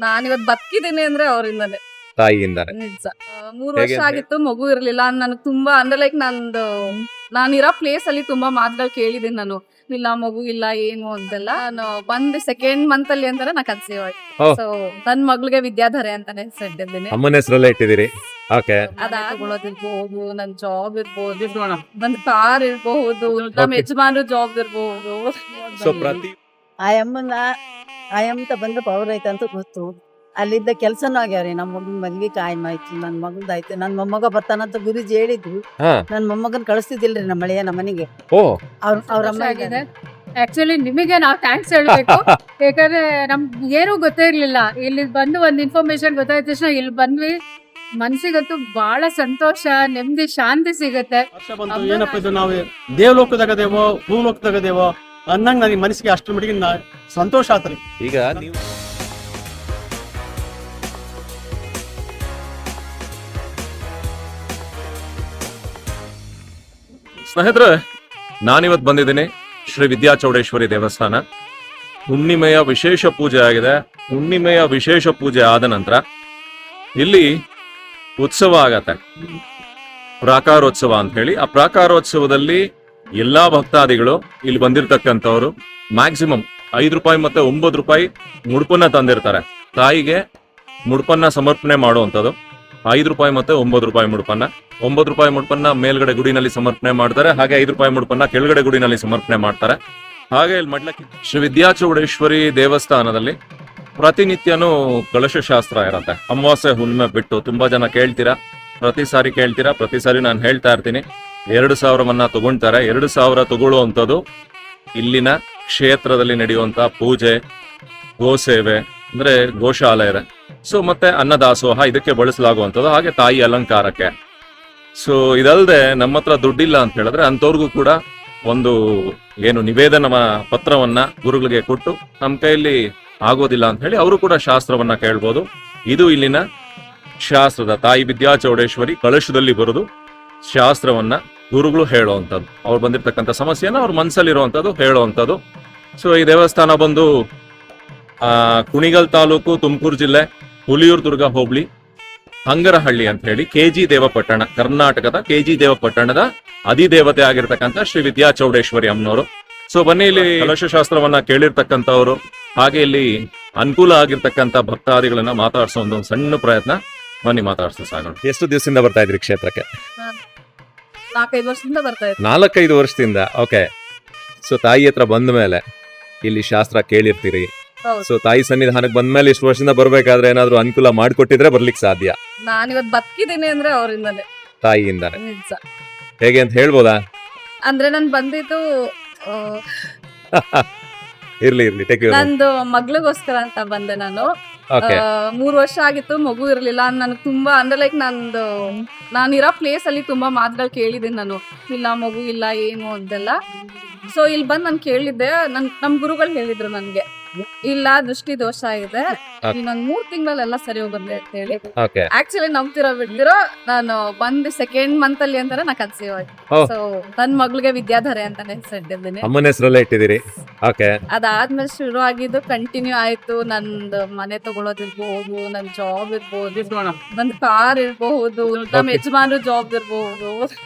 ನಾನಿವತ್ ಬದುಕಿದ್ದೀನಿ ಅಂದ್ರೆ ಅವರಿಂದನೇ, ತಾಯಿಯಿಂದಾನೆ. ನಿಜ. 3 ವರ್ಷ ಆಗಿತ್ತು, ಮಗು ಇರ್ಲಿಲ್ಲ. ನನಗೆ ತುಂಬಾ ಅಂದ್ರೆ ಲೈಕ್ ನಾನಿರೋ ಪ್ಲೇಸ್ ಅಲ್ಲಿ ತುಂಬಾ ಮಾತುಗಳು ಕೇಳಿದೀನಿ ನಾನು. ಇಲ್ಲ ಮಗು ಇಲ್ಲ ಏನು ಅಂತೆಲ್ಲ. ನಾನು ಬಂದ್ ಸೆಕೆಂಡ್ ಮಂತ್ ಅಲ್ಲಿ ಅಂತಾನೆ ನಾ ಕನ್ಸೀವ್ ಆಗಿ. ಸೊ ನನ್ ಮಗಳಿಗೆ ವಿದ್ಯಾಧರೆ ಅಂತಾನೆ ಹೆಸರಿಟ್ಟಿದ್ದೀನಿ. ಅಮ್ಮನ ಹೆಸರಲ್ಲೇ ಇಟ್ಟಿದ್ದೀರಿ. ಓಕೆ. ಅದಾಗೋದಿರ್ಬಹುದು, ನನ್ ಜಾಬ್ ಇರ್ಬಹುದು, ನನ್ ಕಾರ್ ಇರ್ಬಹುದು, ನಮ್ ಯಜಮಾನ ಜಾಬ್ ಇರ್ಬಹುದು. ಸೊ ಪ್ರತಿ ಆಯಮ್ಮತ ಬಂದು ಪವರ್ ಐತೆ ಅಂತ ಗೊತ್ತು. ಅಲ್ಲಿದ್ದ ಕೆಲ್ಸನೂ ಆಗ್ಯಾವ್ರಿ. ನಮ್ಮ ಮಗನ್ ಮದ್ವಿ ಕಾಯಂ ಆಯ್ತು, ನನ್ ಮಗಂದಾಯ್ತು. ನನ್ ಮೊಮ್ಮಗ ಬರ್ತಾನಂತ ಗುರುಜಿ ಹೇಳಿದ್ರು. ಹಾ ನನ್ ಮೊಮ್ಮಗನ್ ಕಳಿಸ್ತಿದ್ದಿಲ್ರಿ ನಮ್ಮ ಮಳೆಯ ನಮ್ಮ ಮನೆಗೆ. ಓ ಅವ್ರ ಅಮ್ಮ ಆಗಿದೆ. ಆಕ್ಚುಲಿ ನಿಮಗೆ ನಾವು ಥ್ಯಾಂಕ್ಸ್ ಹೇಳ್ಬೇಕು. ಯಾಕಂದ್ರೆ ನಮ್ಗೆ ಏನೂ ಗೊತ್ತೇ ಇರ್ಲಿಲ್ಲ. ಇಲ್ಲಿ ಬಂದು ಒಂದು ಇನ್ಫಾರ್ಮೇಶನ್ ಗೊತ್ತಾಯ್ತ ತಕ್ಷಣ ಇಲ್ಲಿ ಬಂದ್ವಿ. ಮನ್ಸಿಗಂತೂ ಬಹಳ ಸಂತೋಷ, ನೆಮ್ಮದಿ, ಶಾಂತಿ ಸಿಗುತ್ತೆ. ವರ್ಷ ಬಂತು ಏನಪ್ಪ ಇದು, ನಾವು ದೇವಲೋಕದಾಗದೇವೋ ಭೂಲೋಕದಾಗದೇವೋ ಅನ್ನಂಗ್ ನನಗೆ ಮನಸ್ಸಿಗೆ ಅಷ್ಟರ ಮಟ್ಟಿಗೆ ಸಂತೋಷ ಆತ್ರಿ. ಈಗ ನೀವು ಸ್ನೇಹಿತರೆ, ನಾನಿವತ್ತು ಬಂದಿದ್ದೀನಿ ಶ್ರೀ ವಿದ್ಯಾಚೌಡೇಶ್ವರಿ ದೇವಸ್ಥಾನ. ಹುಣ್ಣಿಮೆಯ ವಿಶೇಷ ಪೂಜೆ ಆಗಿದೆ. ಹುಣ್ಣಿಮೆಯ ವಿಶೇಷ ಪೂಜೆ ಆದ ನಂತರ ಇಲ್ಲಿ ಉತ್ಸವ ಆಗತ್ತೆ, ಪ್ರಾಕಾರೋತ್ಸವ ಅಂತ ಹೇಳಿ. ಆ ಪ್ರಾಕಾರೋತ್ಸವದಲ್ಲಿ ಎಲ್ಲಾ ಭಕ್ತಾದಿಗಳು ಇಲ್ಲಿ ಬಂದಿರತಕ್ಕಂಥವ್ರು ಮ್ಯಾಕ್ಸಿಮಮ್ 5 ರೂಪಾಯಿ ಮತ್ತೆ 9 ರೂಪಾಯಿ ಮುಡುಪನ್ನ ತಂದಿರ್ತಾರೆ. ತಾಯಿಗೆ ಮುಡುಪನ್ನ ಸಮರ್ಪಣೆ ಮಾಡುವಂಥದ್ದು 5 ರೂಪಾಯಿ ಮತ್ತೆ 9 ರೂಪಾಯಿ ಮುಡುಪನ್ನ. 9 ರೂಪಾಯಿ ಮುಡುಪನ್ನ ಮೇಲ್ಗಡೆ ಗುಡಿನಲ್ಲಿ ಸಮರ್ಪಣೆ ಮಾಡ್ತಾರೆ, ಹಾಗೆ 5 ರೂಪಾಯಿ ಮುಡುಪನ್ನ ಕೆಳಗಡೆ ಗುಡಿನಲ್ಲಿ ಸಮರ್ಪಣೆ ಮಾಡ್ತಾರೆ. ಹಾಗೆ ಇಲ್ಲಿ ಮಡ್ಲಕ್ಕಿ ಶ್ರೀ ವಿದ್ಯಾಚೌಡೇಶ್ವರಿ ದೇವಸ್ಥಾನದಲ್ಲಿ ಪ್ರತಿನಿತ್ಯನೂ ಕಲಶ ಶಾಸ್ತ್ರ ಇರತ್ತೆ. ಅಮಾವಾಸ್ಯೆ ಹುಣ್ಣಿಮೆ ಬಿಟ್ಟು ತುಂಬಾ ಜನ ಕೇಳ್ತೀರಾ, ಪ್ರತಿ ಸಾರಿ ನಾನು ಹೇಳ್ತಾ ಇರ್ತೀನಿ, 2,000 ತಗೊಂತಾರೆ. 2,000 ತಗೊಳ್ಳುವಂಥದ್ದು ಇಲ್ಲಿನ ಕ್ಷೇತ್ರದಲ್ಲಿ ನಡೆಯುವಂತ ಪೂಜೆ, ಗೋಸೇವೆ ಅಂದ್ರೆ ಗೋಶಾಲೆ, ಸೊ ಮತ್ತೆ ಅನ್ನದಾಸೋಹ ಇದಕ್ಕೆ ಬಳಸಲಾಗುವಂಥದ್ದು, ಹಾಗೆ ತಾಯಿ ಅಲಂಕಾರಕ್ಕೆ. ಸೊ ಇದಲ್ಲದೆ ನಮ್ಮ ಹತ್ರ ದುಡ್ಡಿಲ್ಲ ಅಂತ ಹೇಳಿದ್ರೆ ಅಂಥವ್ರಿಗೂ ಕೂಡ ಒಂದು ಏನು ನಿವೇದನ ಪತ್ರವನ್ನ ಗುರುಗಳಿಗೆ ಕೊಟ್ಟು ನಮ್ಮ ಕೈಯಲ್ಲಿ ಆಗೋದಿಲ್ಲ ಅಂತ ಹೇಳಿ ಅವರು ಕೂಡ ಶಾಸ್ತ್ರವನ್ನ ಕೇಳ್ಬೋದು. ಇದು ಇಲ್ಲಿನ ಶಾಸ್ತ್ರದ ತಾಯಿ ವಿದ್ಯಾಚೌಡೇಶ್ವರಿ ಕಳಶದಲ್ಲಿ ಬರೋದು ಶಾಸ್ತ್ರವನ್ನ ಗುರುಗಳು ಹೇಳುವಂಥದ್ದು, ಅವ್ರು ಬಂದಿರ್ತಕ್ಕಂಥ ಸಮಸ್ಯೆನ ಅವ್ರ ಮನಸ್ಸಲ್ಲಿರುವಂಥದ್ದು ಹೇಳುವಂಥದ್ದು. ಸೊ ಈ ದೇವಸ್ಥಾನ ಬಂದು ಕುಣಿಗಲ್ ತಾಲೂಕು, ತುಮಕೂರು ಜಿಲ್ಲೆ, ಹುಲಿಯೂರು ದುರ್ಗ ಹೋಬಳಿ, ಹಂಗರಹಳ್ಳಿ ಅಂತ ಹೇಳಿ KG ದೇವಪಟ್ಟಣ, ಕರ್ನಾಟಕದ KG ದೇವಪಟ್ಟಣದ ಅಧಿದೇವತೆ ಆಗಿರ್ತಕ್ಕಂಥ ಶ್ರೀ ವಿದ್ಯಾಚೌಡೇಶ್ವರಿ ಅಮ್ಮನವರು. ಸೊ ಬನ್ನಿ, ಇಲ್ಲಿ ಕಲಶಾಸ್ತ್ರವನ್ನ ಕೇಳಿರ್ತಕ್ಕಂಥವ್ರು ಹಾಗೆ ಇಲ್ಲಿ ಅನುಕೂಲ ಆಗಿರ್ತಕ್ಕಂಥ ಭಕ್ತಾದಿಗಳನ್ನ ಮಾತಾಡ್ಸೋ ಒಂದು ಸಣ್ಣ ಪ್ರಯತ್ನ. ಬನ್ನಿ ಮಾತಾಡ್ಸೋ ಸಾಗೋಣ. ಎಷ್ಟು ದಿವಸದಿಂದ ಬರ್ತಾ ಇದ್ರಿ ಕ್ಷೇತ್ರಕ್ಕೆ? 4-5 ವರ್ಷದಿಂದ ಬರ್ತಾ ಇದ್ದೆ. 4-5 ವರ್ಷದಿಂದ. ಓಕೆ. ಸೊ ತಾಯಿ ಹತ್ರ ಬಂದ ಮೇಲೆ ಇಲ್ಲಿ ಶಾಸ್ತ್ರ ಕೇಳಿರ್ತೀರಿ. ಹೌದು. ಸೊ ತಾಯಿ ಸನ್ನಿಧಾನಕ್ಕೆ ಬಂದ್ಮೇಲೆ ಇಷ್ಟು ವರ್ಷದಿಂದ ಬರ್ಬೇಕಾದ್ರೆ ಏನಾದ್ರು ಅನುಕೂಲ ಮಾಡ್ಕೊಟ್ಟಿದ್ರೆ ಬರ್ಲಿಕ್ಕೆ ಸಾಧ್ಯ. ನಾನಿವತ್ ಬದುಕಿದ್ದೀನಿ ಅಂದ್ರೆ ಅವರಿಂದನೇ, ತಾಯಿಯಿಂದಾನೆ. ನಿಜ. ಹೇಗೆ ಅಂತ ಹೇಳ್ಬೋದಾ? ಅಂದ್ರೆ ನನ್ ಬಂದಿದ್ದು ಇರ್ಲಿ ಟೇಕ್ ಯು. ನಂದು ಮಗಳಿಗೋಸ್ಕರ ಅಂತ ಬಂದೆ ನಾನು. ಓಕೆ. 3 ವರ್ಷ ಆಗಿತ್ತು, ಮಗು ಇರ್ಲಿಲ್ಲ. ನನಗೆ ತುಂಬಾ ಅಂದ್ರೆ ಲೈಕ್ ನಾನಿರೋ ಪ್ಲೇಸ್ ಅಲ್ಲಿ ತುಂಬಾ ಮಾತುಗಳು ಕೇಳಿದೀನಿ ನಾನು. ಇಲ್ಲ ಮಗು ಇಲ್ಲ ಏನು ಅಂತೆಲ್ಲ. ಸೊ ಇಲ್ಲಿ ಬಂದ್ ನಾನು ಕೇಳಿದ್ದೆ, ನಮ್ ಗುರುಗಳು ಹೇಳಿದ್ರು ನನ್ಗೆ, ಇಲ್ಲ ದೃಷ್ಟಿ ದೋಷ ಇದೆ, ಇನ್ನೊಂದ್ 3 ತಿಂಗಳಲ್ಲೆಲ್ಲ ಸರಿ ಹೋಗುತ್ತೆ ಅಂತ ಹೇಳಿ. ಓಕೆ. ಆಕ್ಚುಲಿ ನಂಬ್ತಿರೋ ಬಿಡ್ತಿರೋ, ನಾನು ಬಂದ್ ಸೆಕೆಂಡ್ ಮಂತ್ ಅಲ್ಲಿ ಅಂತಾನೆ ನಾ ಕನ್ಸೀವ್ ಆಗಿ. ಸೊ ನನ್ ಮಗಳಿಗೆ ವಿದ್ಯಾಧರೆ ಅಂತಾನೆ ಹೆಸರಿಟ್ಟಿದ್ದೀನಿ. ಅಮ್ಮನ ಹೆಸರಲ್ಲೇ ಇಟ್ಟಿದ್ದೀರಿ. ಓಕೆ. ಅದಾದ್ಮೇಲೆ ಶುರು ಆಗಿದ್ದು ಕಂಟಿನ್ಯೂ ಆಯ್ತು. ನಂದು ಮನೆ ತಗೊಳೋದಿರ್ಬಹುದು, ನನ್ ಜಾಬ್ ಇರ್ಬಹುದು, ನನ್ ಕಾರ್ ಇರ್ಬಹುದು, ನಮ್ ಯಜಮಾನ ಜಾಬ್ ಇರ್ಬಹುದು.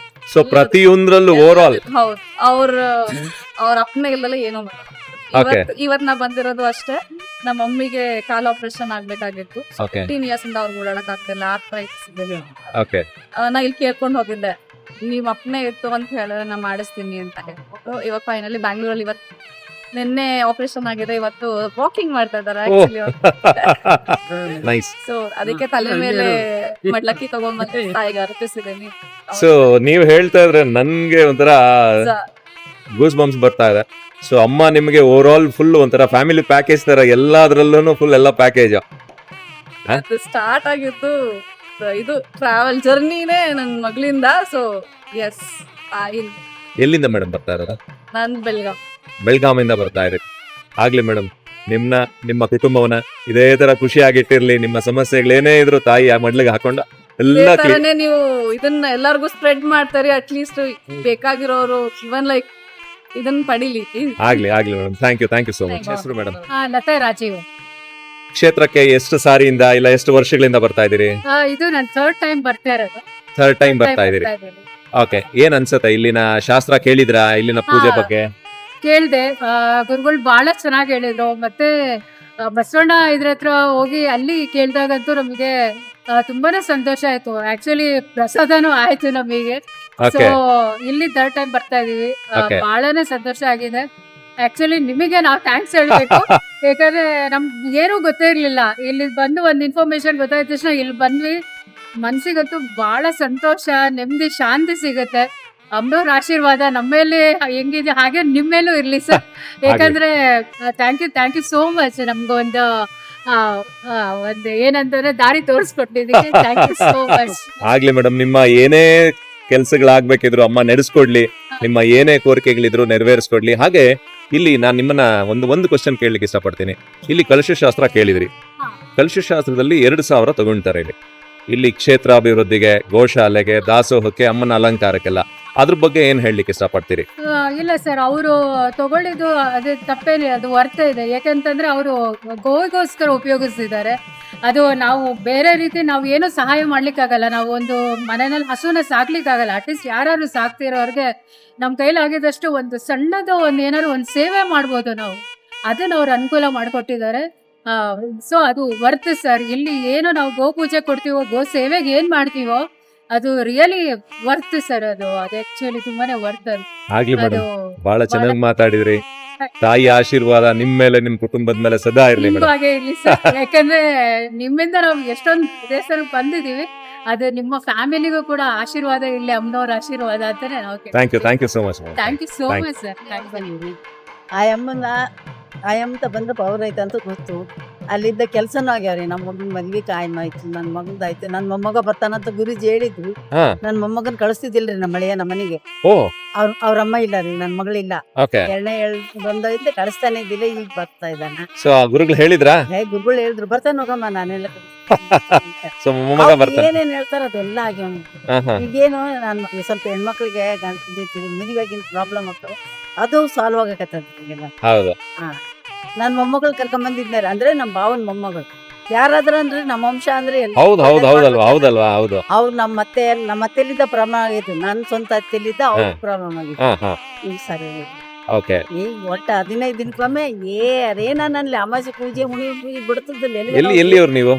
ಸೊ ಪ್ರತಿಯೊಂದ್ರಲ್ಲೂ ಓವರ್ ಆಲ್ ಹೌದು, ಅವ್ರ ಅಪ್ಪನ ಇಲ್ದಲ್ಲ ಏನೋ ಇವತ್ ನಾ ಬಂದಿರೋದು ಅಷ್ಟೇ. ನಮ್ಮ ಮಮ್ಮಿಗೆ ಕಾಲ್ ಆಪರೇಷನ್ ಆಗ್ಬೇಕಾಗಿತ್ತು. 15 ಇಯರ್ಸ್ ಇಂದ ಅವ್ರಿಗೆ ಓಡಾಡಕ್ ಆಗ್ತಿಲ್ಲ, ಆರ್ಥರೈಟಿಸ್ ಇದೆ. ಓಕೆ. ನಾ ಇಲ್ಲಿ ಕೇಳ್ಕೊಂಡು ಹೋಗಿದ್ದೆ, ನೀವ್ ಅಪ್ಪನೇ ಇತ್ತು ಅಂತ ಹೇಳಿದ್ರೆ ನಾ ಮಾಡಿಸ್ತೀನಿ ಅಂತ ಹೇಳ್ಬಿಟ್ಟು. ಇವಾಗ ಫೈನಲಿ ಬ್ಯಾಂಗ್ಳೂರಲ್ಲಿ ನಿನ್ನೆ ಆಪರೇಷನ್ ಆಗಿದೆ, ಇವತ್ತು ವಾಕಿಂಗ್ ಮಾಡ್ತಾ ಇದಾರೆ. ನೈಸ್. ಸೊ ಅದಕ್ಕೆ ತಲೆ ಮೇಲೆ ಮಡ್ಲಕ್ಕಿ ತಗೊಂಡ್ಬಂದು ತಾಯಿಗೆ ಅರ್ಪಿಸಿದ್ದೀನಿ. ಸೊ ನೀವ್ ಹೇಳ್ತಾ ಇದ್ರೆ ನನ್ಗೆ ಒಂಥರ ಗೂಸ್ ಬಂಪ್ಸ್ ಬರ್ತಾ ಇದೆ. ಸೊ ಅಮ್ಮ ನಿಮ್ಗೆ ಓವರ್ ಆಲ್ ಫುಲ್ ಒಂಥರ ಫ್ಯಾಮಿಲಿ ಪ್ಯಾಕೇಜ್ ತರ ಎಲ್ಲಾದ್ರಲ್ಲೂ ಫುಲ್ ಎಲ್ಲ ಪ್ಯಾಕೇಜ್. ಸ್ಟಾರ್ಟ್ ಆಗಿತ್ತು ಇದು ಟ್ರಾವೆಲ್ ಜರ್ನಿನೇ ನನ್ ಮಗಳಿಂದ. So yes. ಎಲ್ಲಿಂದ ಮೇಡಮ್ ಬರ್ತಾ ಇರೋದು? ನಾನ್ ಬೆಳಗಾವಿಂದ ಬರ್ತಾ ಇರಿ. ಆಗ್ಲಿ ಮೇಡಮ್, ನಿಮ್ಮ ಕುಟುಂಬವನ್ನ ಇದೇ ತರ ಖುಷಿಯಾಗಿಟ್ಟಿರ್ಲಿ. ನಿಮ್ಮ ಸಮಸ್ಯೆಗಳೇನೇ ಇದ್ರು ತಾಯಿ ಆ ಮಡ್ಲಿಗೆ ಹಾಕೊಂಡ ಎಲ್ಲ ನೀವು ಇದನ್ನ ಎಲ್ಲಾರ್ಗು ಸ್ಪ್ರೆಡ್ ಮಾಡ್ತಾರೆ. ಅಟ್ಲೀಸ್ಟ್ ಬೇಕಾಗಿರೋರು ಇವನ್ ಲೈಕ್ ಇದನ್ನ ಪಡಿಲಿ. ಆಗ್ಲಿ madam. Thank you so much. ಹೆಸರು ಮೇಡಮ್? ಲತಾ ರಾಜೀವ್. ಕ್ಷೇತ್ರಕ್ಕೆ ಎಷ್ಟು ಸಾರಿಯಿಂದ ಇಲ್ಲ ಎಷ್ಟು ವರ್ಷಗಳಿಂದ ಬರ್ತಾ ಇದೀರಿ? ಇದು ನಾನು ಥರ್ಡ್ ಟೈಮ್ ಬರ್ತಾ ಇರೋದು. ಥರ್ಡ್ ಟೈಮ್ ಬರ್ತಾ ಇದೀರಿ. ಓಕೆ, ಏನ್ ಅನ್ಸುತ್ತೆ ಇಲ್ಲಿನ ಶಾಸ್ತ್ರ ಕೇಳಿದ್ರಾ? ಇಲ್ಲಿನ ಪೂಜೆ ಹಾ. ಬಗ್ಗೆ ಕೇಳ್ದೆ, ಗುರುಗಳು ಬಹಳ ಚೆನ್ನಾಗಿ ಹೇಳಿದ್ರು. ಮತ್ತೆ ಬಸವಣ್ಣ ಇದ್ರ ಹತ್ರ ಹೋಗಿ ಅಲ್ಲಿ ಕೇಳ್ದಾಗಂತೂ ನಮಗೆ ತುಂಬಾನೇ ಸಂತೋಷ ಆಯ್ತು. ಆಕ್ಚುಲಿ ಪ್ರಸಾದನೂ ಆಯ್ತು ನಮಗೆ. ಸೊ ಓಕೆ, ಇಲ್ಲಿ ಥರ್ಡ್ ಟೈಮ್ ಬರ್ತಾ ಇದೀವಿ. Okay. ಬಹಳನೇ ಸಂತೋಷ ಆಗಿದೆ. ಆಕ್ಚುಲಿ ನಿಮಗೆ ನಾವು ಥ್ಯಾಂಕ್ಸ್ ಹೇಳ್ಬೇಕು. ಯಾಕಂದ್ರೆ ನಮ್ಗೆ ಏನೂ ಗೊತ್ತೇ ಇರ್ಲಿಲ್ಲ. ಇಲ್ಲಿ ಬಂದು ಒಂದು ಇನ್ಫಾರ್ಮೇಶನ್ ಗೊತ್ತಾಯ್ತ ತಕ್ಷಣ ಇಲ್ಲಿ ಬಂದ್ವಿ. ಮನ್ಸಿಗಂತೂ ಬಹಳ ಸಂತೋಷ, ನೆಮ್ಮದಿ, ಶಾಂತಿ ಸಿಗುತ್ತೆ. ಅಮ್ಮನವ್ರ ಆಶೀರ್ವಾದ ನಮ್ಮ ಮೇಲೆ ಹೆಂಗಿದೆ ಹಾಗೆ ನಿಮ್ಮ ಮೇಲೂ ಇರ್ಲಿ ಸರ್. ಯಾಕಂದ್ರೆ ಥ್ಯಾಂಕ್ ಯು ಸೋ ಮಚ್. ನಮ್ಗೆ ಒಂದು ಏನಂತಂದ್ರೆ ದಾರಿ ತೋರಿಸ್ಕೊಟ್ಟಿದ್ದೀವಿ. Thank you so much. ಆಗ್ಲಿ ಮೇಡಮ್, ನಿಮ್ಮ ಏನೇ ಕೆಲ್ಸಗಳಾಗ್ಬೇಕಿದ್ರು ಅಮ್ಮ ನಡೆಸ್ಕೊಡ್ಲಿ, ನಿಮ್ಮ ಏನೇ ಕೋರಿಕೆಗಳಿದ್ರು ನೆರವೇರಿಸ್ಕೊಡ್ಲಿ. ಹಾಗೆ ಇಲ್ಲಿ ನಾನು ನಿಮ್ಮನ್ನ ಒಂದು ಕ್ವಶನ್ ಕೇಳಲಿಕ್ಕೆ ಇಷ್ಟಪಡ್ತೀನಿ. ಇಲ್ಲಿ ಕಲಶ ಶಾಸ್ತ್ರ ಕೇಳಿದ್ರಿ. ಕಲಶ ಶಾಸ್ತ್ರದಲ್ಲಿ 2,000 ತಗೊಂತಾರೆ ಇಲ್ಲಿ ಕ್ಷೇತ್ರಾಭಿವೃದ್ಧಿಗೆ, ಗೋಶಾಲೆಗೆ, ದಾಸೋಹಕ್ಕೆ, ಅಮ್ಮನ ಅಲಂಕಾರಕ್ಕೆಲ್ಲ. ಅದ್ರ ಬಗ್ಗೆ ಏನ್ ಹೇಳಲಿಕ್ಕೆ ಇಷ್ಟಪಡ್ತೀರಿ? ಇಲ್ಲ ಸರ್, ಅವರು ತಗೊಳ್ಳಿದ್ದು ಅದು ತಪ್ಪೇನಿಲ್ಲ, ಅದು ವರ್ತ ಇದೆ. ಯಾಕಂತಂದ್ರೆ ಅವರು ಗೋವಿಗೋಸ್ಕರ ಉಪಯೋಗಿಸ್ತಿದ್ದಾರೆ. ಅದು ನಾವು ಬೇರೆ ರೀತಿ ನಾವು ಏನೂ ಸಹಾಯ ಮಾಡ್ಲಿಕ್ಕಾಗಲ್ಲ. ನಾವು ಒಂದು ಮನೆಯಲ್ಲಿ ಹಸುನ ಸಾಕ್ಲಿಕ್ಕಾಗಲ್ಲ. ಅಟ್ಲೀಸ್ಟ್ ಯಾರು ಸಾಕ್ತಿರೋರ್ಗೆ ನಮ್ಮ ಕೈಲಾಗಿದ್ದಷ್ಟು ಒಂದು ಸಣ್ಣದು ಒಂದು ಏನಾದ್ರು ಒಂದು ಸೇವೆ ಮಾಡ್ಬೋದು ನಾವು. ಅದನ್ನ ಅವ್ರು ಅನುಕೂಲ ಮಾಡಿಕೊಟ್ಟಿದ್ದಾರೆ. ಸೊ ಅದು ವರ್ತ್ ಸರ್. ಇಲ್ಲಿ ಏನು ನಾವು ಗೋ ಪೂಜೆ ಕೊಡ್ತೀವೋ, ಗೋ ಸೇವೆಗೆ ಏನ್ ಮಾಡ್ತೀವೋ ಅದು ರಿಯಲಿ ವರ್ತ್ ಸರ್. ಅದು ಆಕ್ಚುಲಿ ತುಂಬಾನೇ ವರ್ತ್. ಅದು ಆಗ್ಲಿ ಅದು ಮೇಡಮ್, ಬಹಳ ಚೆನ್ನಾಗಿ ಮಾತಾಡಿದ್ರಿ. ತಾಯಿ ಆಶೀರ್ವಾದ ನಿಮ್ ಮೇಲೆ, ನಿಮ್ ಕುಟುಂಬದ ಮೇಲೆ ಸದಾ ಇರ್ಲಿ ಮೇಡಮ್. ಹಾಗೆ ಇರ್ಲಿ ಸರ್. ಯಾಕಂದ್ರೆ ನಿಮ್ಮಿಂದ ನಾವು ಎಷ್ಟೊಂದು ದೇವಸ್ಥಾನಕ್ಕೆ ಬಂದಿದೀವಿ. ಅದು ನಿಮ್ಮ ಫ್ಯಾಮಿಲಿಗೂ ಕೂಡ ಆಶೀರ್ವಾದ ಇರ್ಲಿ, ಅಮ್ಮನವ್ರ ಆಶೀರ್ವಾದ ಅಂತಾನೆ ನಾವು. Thank you so much. Thank you so Thank much sir. ಆಯಮ್ಮತ ಬಂದ ಪವರ್ ಐತೆ ಅಂತ ಗೊತ್ತು. ಅಲ್ಲಿದ್ದ ಕೆಲ್ಸನೂ ಆಗ್ಯಾವ್ರಿ. ನಮ್ಮ ಮಗನ ಮದ್ವಿ ಕಾಯಂ ಆಯ್ತು, ನನ್ನ ಮಗಂದಾಯ್ತು. ನನ್ನ ಮೊಮ್ಮಗ ಬರ್ತಾನಂತ ಗುರುಜಿ ಹೇಳಿದ್ರು. ಹಾ, ನನ್ನ ಮೊಮ್ಮಗನ್ ಕಳಿಸ್ತಿದ್ದಿಲ್ರಿ ನಮ್ಮ ಮಳೆಯ ನಮ್ಮ ಮನೆಗೆ. ಓ, ಅವ್ರ ಅಮ್ಮ ಇಲ್ಲ ರೀ, ನನ್ನ ಮಗಳಿಲ್ಲ. ಓಕೆ. ಎರಡನೇ ಬಂದೈತೆ, ಕಳಿಸ್ತಾನೆ ಇದ್ದಿಲ್ಲ. ಈಗ ಬರ್ತಾ ಇದ್ದಾನ. ಸೊ ಆ ಗುರುಗಳು ಹೇಳಿದ್ರಾ? ಗುರುಗಳು ಹೇಳಿದ್ರು ಬರ್ತಾನೆ ಹೋಗಮ್ಮ, ನಾನೆಲ್ಲ ಸೊ ಮೊಮ್ಮಗ ಬರ್ತಾನೆ. ಏನೇನ್ ಹೇಳ್ತಾರ ಅದೆಲ್ಲ ಆಗ್ಯಾವ. ಹಾ, ಹಾ. ಈಗೇನು ನಾನು ಸ್ವಲ್ಪ ಹೆಣ್ಮಕ್ಳಿಗೆ ಮದುವೆಗಿನ ಪ್ರಾಬ್ಲಮ್ ಆಗ್ತಾವ, ಅದು ಸಾಲ್ವ್ ಆಗಕತ್ತಲ್ಲ. ಹೌದು. ನನ್ನ ಮೊಮ್ಮಗಳು ಕರ್ಕೊಂಡ್ ಬಂದಿದ್ದಾರೆ. ಅಂದ್ರೆ ನಮ್ಮ ಭಾವನ ಮೊಮ್ಮಗಳು ಯಾರಾದ್ರ ಅಂದ್ರೆ ನಮ್ಮ ವಂಶ ಅಂದ್ರೆ ಹೌದಲ್ವಾ. ಹೌದು. ಅವ್ರು ನಮ್ಮ ಅತ್ತೆಲಿದ್ದ ಪ್ರಾಬ್ಲಮ್ ಆಗಿತ್ತು. ನನ್ನ ಸ್ವಂತ ಅತ್ತೆಲಿದ್ದ ಅವ್ರ ಪ್ರಾಬ್ಲಮ್ ಆಗಿತ್ತು. ಈಗ ಸರಿ ಓಕೆ. ಈಗ ಒಟ್ಟ 15 ದಿನಕ್ಕೊಮ್ಮೆ ಅದೇನಲ್ಲಿ ಅಮಾವಾಸ್ಯೆ ಪೂಜೆ, ಹುಣಿ ಪೂಜೆ ಬಿಡ್ತದಲ್ಲ. ಎಲ್ಲಿ ಅವ್ರು ನೀವು?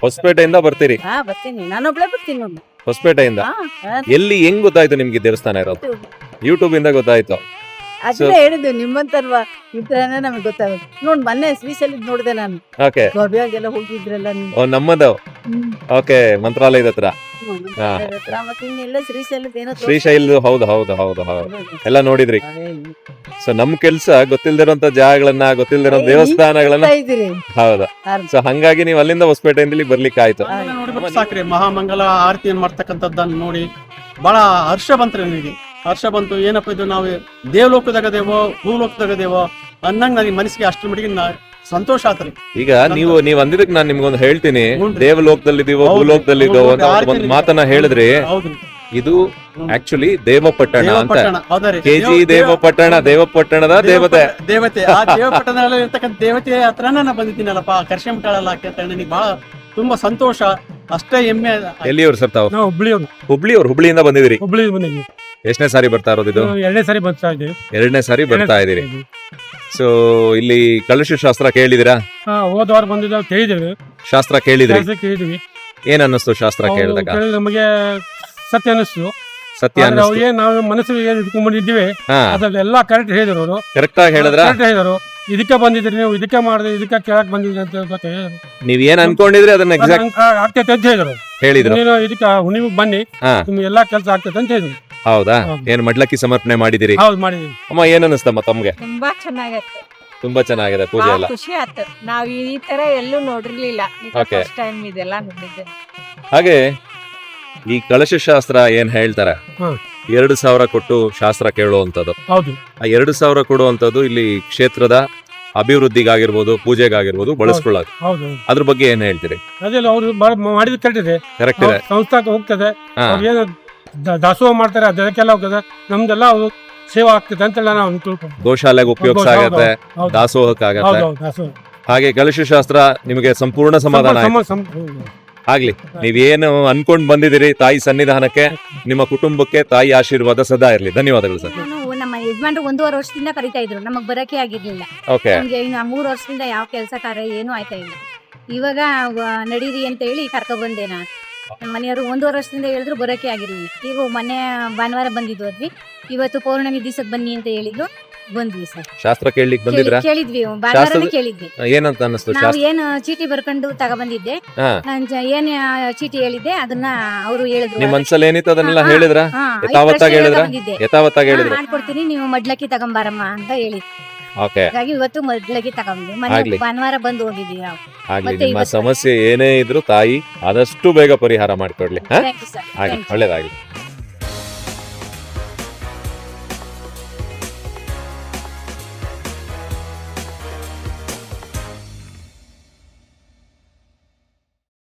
ಹೊಸಪೇಟೆಯಿಂದ ಬರ್ತೀರಿ? ಬರ್ತೀನಿ, ನಾನೊಬ್ಳೆ ಬರ್ತೀನಿ ನೋಡಿ. ಹೊಸಪೇಟೆಯಿಂದ ಎಲ್ಲಿ ಹೆಂಗ್ ಗೊತ್ತಾಯ್ತು ನಿಮ್ಗೆ ದೇವಸ್ಥಾನ ಇರೋದು? ಯೂಟ್ಯೂಬ್ ಇಂದ ಗೊತ್ತಾಯ್ತು. ಅದನ್ನ ಹೇಳಿದ್ವಿ, ನಿಮ್ಮಂತಲ್ವಾ ಇದ್ರೇನೆ ನಮಗೆ ಗೊತ್ತಾಗುತ್ತೆ. ನೋಡ್ ಮೊನ್ನೆ ಶ್ರೀಶೈಲ ನೋಡಿದೆ ನಾನು. ಓಕೆ. ಗೋಬ್ಯಾಗೆಲ್ಲ ಹೋಗಿದ್ರಲ್ಲ ನೀವು. ಓ, ನಮ್ಮದು. ಓಕೆ, ಮಂತ್ರಾಲಯದ ಹತ್ರ. ಹಾ. ಮತ್ತೆ ಇನ್ನೆಲ್ಲ ಶ್ರೀಶೈಲದ ಏನೋ ಶ್ರೀಶೈಲ. ಹೌದು. ಎಲ್ಲ ನೋಡಿದ್ರಿ. ಸೊ ನಮ್ ಕೆಲ್ಸ ಗೊತ್ತಿಲ್ದಿರೋಂತ ಜಾಗಗಳನ್ನ, ಗೊತ್ತಿಲ್ದಿರೋ ದೇವಸ್ಥಾನಗಳನ್ನ. ಇದ್ದೀರಿ. ಹೌದು. ಸೊ ಹಂಗಾಗಿ ನೀವು ಅಲ್ಲಿಂದ ಹೊಸಪೇಟೆಯಿಂದ ಇಲ್ಲಿ ಬರ್ಲಿಕ್ಕೆ ಆಯ್ತು. ನೋಡಿಬಿಟ್ಟು ಸಾಕ್ರಿ, ಮಹಾಮಂಗಲ ಆರತಿಯನ್ನು ಮಾಡ್ತಕ್ಕಂಥದ್ದನ್ನು ನೋಡಿ ಬಹಳ ಹರ್ಷ ಬಂತ್ರಿ ನನಗೆ. ಹರ್ಷ ಬಂತು. ಏನಪ್ಪ ಇದು, ನಾವು ದೇವಲೋಕದಾಗದೇವೋ ಭೂಲೋಕದಾಗದೇವೋ ಅನ್ನಂಗ್ ನನಗೆ ಮನಸ್ಸಿಗೆ ಅಷ್ಟರ ಮಟ್ಟಿಗೆ ಸಂತೋಷ ಆತ್ರಿ. ಈಗ ನೀವು ಅಂದಿದ್ದಕ್ಕೆ ನಾನು ನಿಮ್ಗೊಂದು ಹೇಳ್ತೀನಿ. ಹ್ಞೂನ್ರಿ. ದೇವಲೋಕದಲ್ಲಿದ್ದೀವೋ ಭೂಲೋಕದಲ್ಲಿದ್ದೀವೋ ಅಂತ ಒಂದು ಮಾತನ್ನ ಹೇಳಿದ್ರಿ. ಹೌದು. ಇದು ಆಕ್ಚುಲಿ ದೇವಪಟ್ಟಣ ಅಂತ. ದೇವಪಟ್ಟಣ, ಹೌದಾ ರೀ? ಕೆಜಿ ದೇವಪಟ್ಟಣದ ದೇವತೆ. ಆ ದೇವಪಟ್ಟಣದಲ್ಲಿ ಇರ್ತಕ್ಕಂಥ ದೇವತೆ ಹತ್ರನ ನಾ ಬಂದಿದ್ದೀನಲ್ಲಪ್ಪ, ಕರ್ಷಮಠಳಲ್ಲ ಅಂತ ನನಗೆ ಬಹಳ ತುಂಬಾ ಸಂತೋಷ, ಅಷ್ಟೇ ಹೆಮ್ಮೆ. ಎಲ್ಲಿಯವ್ರು ಸರ್ ತಾವು? ನಾವು ಹುಬ್ಳಿಯಿಂದ ಬಂದಿದ್ದೀರಿ. ಹುಬ್ಳಿ ಬಂದಿದ್ವಿ. ಎಷ್ಟನೇ ಸಾರಿ ಬರ್ತಾ ಇರೋದು ಇದು? ಎರಡನೇ ಸಾರಿ ಬರ್ತಾ ಇದ್ದೀವಿ. ಎರಡನೇ ಸಾರಿ ಬರ್ತಾ ಇದೀರಿ. ಸೊ ಇಲ್ಲಿ ಕಲಶ ಶಾಸ್ತ್ರ ಕೇಳಿದಿರಾ? ಹೋದ ವಾರ ಬಂದಿದ್ದಾವೆ, ಕೇಳಿದ್ದೀವಿ. ಶಾಸ್ತ್ರ ಕೇಳಿದ್ರಿ? ಕೇಳಿದ್ವಿ. ಏನ್ ಅನ್ನಿಸ್ತು ಶಾಸ್ತ್ರ ಕೇಳಿದಾಗ? ನಮಗೆ ಸತ್ಯ ಅನಿಸ್ತು. ಸತ್ಯ ಅನ್ನಿಸ್ತು. ನಾವು ಮನಸ್ಸಿಗೆ ಏನ್ ಇಟ್ಕೊಂಡ್ಬಂದಿದ್ದೀವಿ ಅದೆಲ್ಲ ಕರೆಕ್ಟ್ ಹೇಳಿದ್ರು ಅವರು. ಕರೆಕ್ಟ್ ಆಗಿ ಹೇಳಿದ್ರ? ಕರೆಕ್ಟ್ ಹೇಳಿದ್ರು. ಇದಕ್ಕೆ ಬಂದಿದ್ರಿ ನೀವು, ಇದಕ್ಕೆ ಮಾಡಿದ್ರಿ, ಇದಕ್ಕೆ ಕೇಳಕ್ ಬಂದಿದ್ರಿ ಅಂತ ಹೇಳಿದ್ರು. ನೀವ್ ಏನ್ ಅನ್ಕೊಂಡಿದ್ರಿ ಅದನ್ನ ಎಕ್ಸಾಕ್ಟ್ ಆಗ್ತೈತೆ ಅಂತ ಹೇಳಿದ್ರು. ನೀನು ಇದಕ್ಕೆ ಹುಣ್ಣಿಮೆ ಬನ್ನಿ, ನಿಮ್ಗೆ ಎಲ್ಲಾ ಕೆಲಸ ಆಗ್ತೈತೆ ಅಂತ ಹೇಳಿದ್ರು. ಹೌದಾ? ಏನ್ ಮಡ್ಲಕ್ಕಿ ಸಮರ್ಪಣೆ ಮಾಡಿದಿರಿ? ಹೌದು, ಮಾಡಿದೀವಿ. ಅಮ್ಮ, ಏನ್ ಅನ್ನಿಸ್ತಮ್ಮ ತಮ್ಗೆ? ತುಂಬಾ ಚೆನ್ನಾಗತ್ತೆ. ತುಂಬಾ ಚೆನ್ನಾಗಿದೆ ಪೂಜೆ ಎಲ್ಲ. ಖುಷಿ ಆಯ್ತು. ನಾವ್ ಈ ತರ ಎಲ್ಲೂ ನೋಡಿರ್ಲಿಲ್ಲ. Okay. ಫಸ್ಟ್ ಟೈಮ್ ಇದೆಲ್ಲ ನೋಡಿದ್ದೆ. ಹಾಗೆ ಈ ಕಲಶ ಶಾಸ್ತ್ರ ಏನ್ ಹೇಳ್ತಾರೆ, 2,000 ಕೊಟ್ಟು ಶಾಸ್ತ್ರ ಕೇಳುವಂತದ್ದು. ಹೌದು. ಆ 2,000 ಕೊಡುವಂತದ್ದು ಇಲ್ಲಿ ಕ್ಷೇತ್ರದ ಅಭಿವೃದ್ಧಿಗಾಗಿರ್ಬೋದು, ಪೂಜೆಗಾಗಿರ್ಬೋದು ಬಳಸ್ಕೊಳ್ಳೋದು. ಹೌದು. ಅದ್ರ ಬಗ್ಗೆ ಏನ್ ಹೇಳ್ತೀರಿ? ಅದೆಲ್ಲ ಅವ್ರು ಮಾಡಿದ ಕರೆಕ್ಟ್ ಇದೆ. ಕರೆಕ್ಟ್ ಇದೆ. ಸಂಸ್ಥಾಕ್ಕೆ ಹೋಗ್ತದೆ. ಏನು ದಾಸೋಹ ಮಾಡ್ತಾರೆ ಅದಕ್ಕೆಲ್ಲ ಹೋಗ್ತದೆ. ನಮ್ದೆಲ್ಲ ಸೇವಾ ಆಗ್ತದೆ ಅಂತೆಲ್ಲ ನಾವು ತಿಳ್ಕೊಂಡು. ಗೋಶಾಲೆಗೆ ಉಪಯೋಗ ಆಗತ್ತೆ, ದಾಸೋಹಕ್ಕಾಗತ್ತೆ. ದಾಸೋಹ ಹಾಗೆ ಕಲಶ ಶಾಸ್ತ್ರ ನಿಮಗೆ ಸಂಪೂರ್ಣ ಸಮಾಧಾನ ಆಯ್ತು. ಆಗ್ಲಿ, ನೀವೇನು ಅನ್ಕೊಂಡ್ ಬಂದಿದ್ದೀರಿ ತಾಯಿ ಸನ್ನಿಧಾನಕ್ಕೆ, ನಿಮ್ಮ ಕುಟುಂಬಕ್ಕೆ ತಾಯಿ ಆಶೀರ್ವಾದ ಸದಾ ಇರ್ಲಿ. ಧನ್ಯವಾದಗಳು ಸರ್. ನಾನು ನಮ್ಮ ಯಜಮಾನ್ರು 1.5 ವರ್ಷದಿಂದ ಕರಿತಾ ಇದ್ರು, ನಮಗ್ ಬರಕ್ಕೆ ಆಗಿರ್ಲಿಲ್ಲ. ಓಕೆ, ನಮ್ಗೆ ಇನ್ನು 3 ವರ್ಷದಿಂದ ಯಾವ ಕೆಲಸ ಕಾರ್ಯ ಏನೂ ಆಯ್ತಾ ಇಲ್ಲ. ಇವಾಗ ನಡೀರಿ ಅಂತ ಹೇಳಿ ಕರ್ಕೊ ಬಂದೆ ನಾನು. ನಮ್ಮ ಮನೆಯವರು 1.5 ವರ್ಷದಿಂದ ಹೇಳಿದ್ರು, ಬರೋಕೆ ಆಗಿರ್ಲಿಲ್ಲ. ಈಗ ಮೊನ್ನೆ ಭಾನುವಾರ ಬಂದಿದ್ವಿ, ಇವತ್ತು ಪೌರ್ಣಮಿ ದಿವಸಕ್ಕೆ ಬನ್ನಿ ಅಂತ ಹೇಳಿದ್ರು, ಬಂದ್ವಿ ಸರ್. ಶಾಸ್ತ್ರ ಕೇಳಲಿಕ್ಕೆ ಬಂದಿದ್ರಾ? ಕೇಳಿದ್ವಿ, ಭಾನುವಾರನೇ ಕೇಳಿದ್ವಿ. ಏನಂತ ಅನ್ನಿಸ್ತು ನಾವು ಶಾಸ್ತ್ರ? ಏನು ಚೀಟಿ ಬರ್ಕೊಂಡು ತಗೊಬಂದಿದ್ದೆ, ಹಾ. ನಾನ್ ಏನ್ ಚೀಟಿ ಹೇಳಿದ್ದೆ ಅದನ್ನ ಅವರು ಹೇಳಿದ್ರು. ನಿಮ್ ಮನ್ಸಲ್ಲಿ ಏನಿತ್ತು ಅದನ್ನೆಲ್ಲ ಹೇಳಿದ್ರ? ಹಾ, ಯಥಾವತ್ತಾಗಿ ಹೇಳಿದ್ರ? ಬಂದಿದ್ದೆ. ಯಥಾವತ್ತಾಗಿ ಹೇಳಿದ್ರ? ಮಾಡ್ಕೊಡ್ತೀನಿ, ನೀವು ಮಡ್ಲಕ್ಕಿ ತಗೊಂಬಾರಮ್ಮ ಅಂತ ಹೇಳಿ. ಓಕೆ, ಹಾಗಾಗಿ ಇವತ್ತು ಮಡ್ಲಕ್ಕಿ ತಗೊಂಡ್ವಿ. ಮನೆ ಆಗ್ಲಿ. ಭಾನುವಾರ ಬಂದು ಹೋಗಿದ್ವಿ ನಾವು. ಆಗ್ಲಿ. ಮತ್ತೆ ನಿಮ್ಮ ಇವತ್ತು- ಸಮಸ್ಯೆ ಏನೇ ಇದ್ರು ತಾಯಿ ಆದಷ್ಟು ಬೇಗ ಪರಿಹಾರ ಮಾಡ್ಕೊಡ್ಲಿ. ಹಾ, Thank you, sir. ಆಗ್ಲಿ, Thank you. ಒಳ್ಳೇದಾಗ್ಲಿ.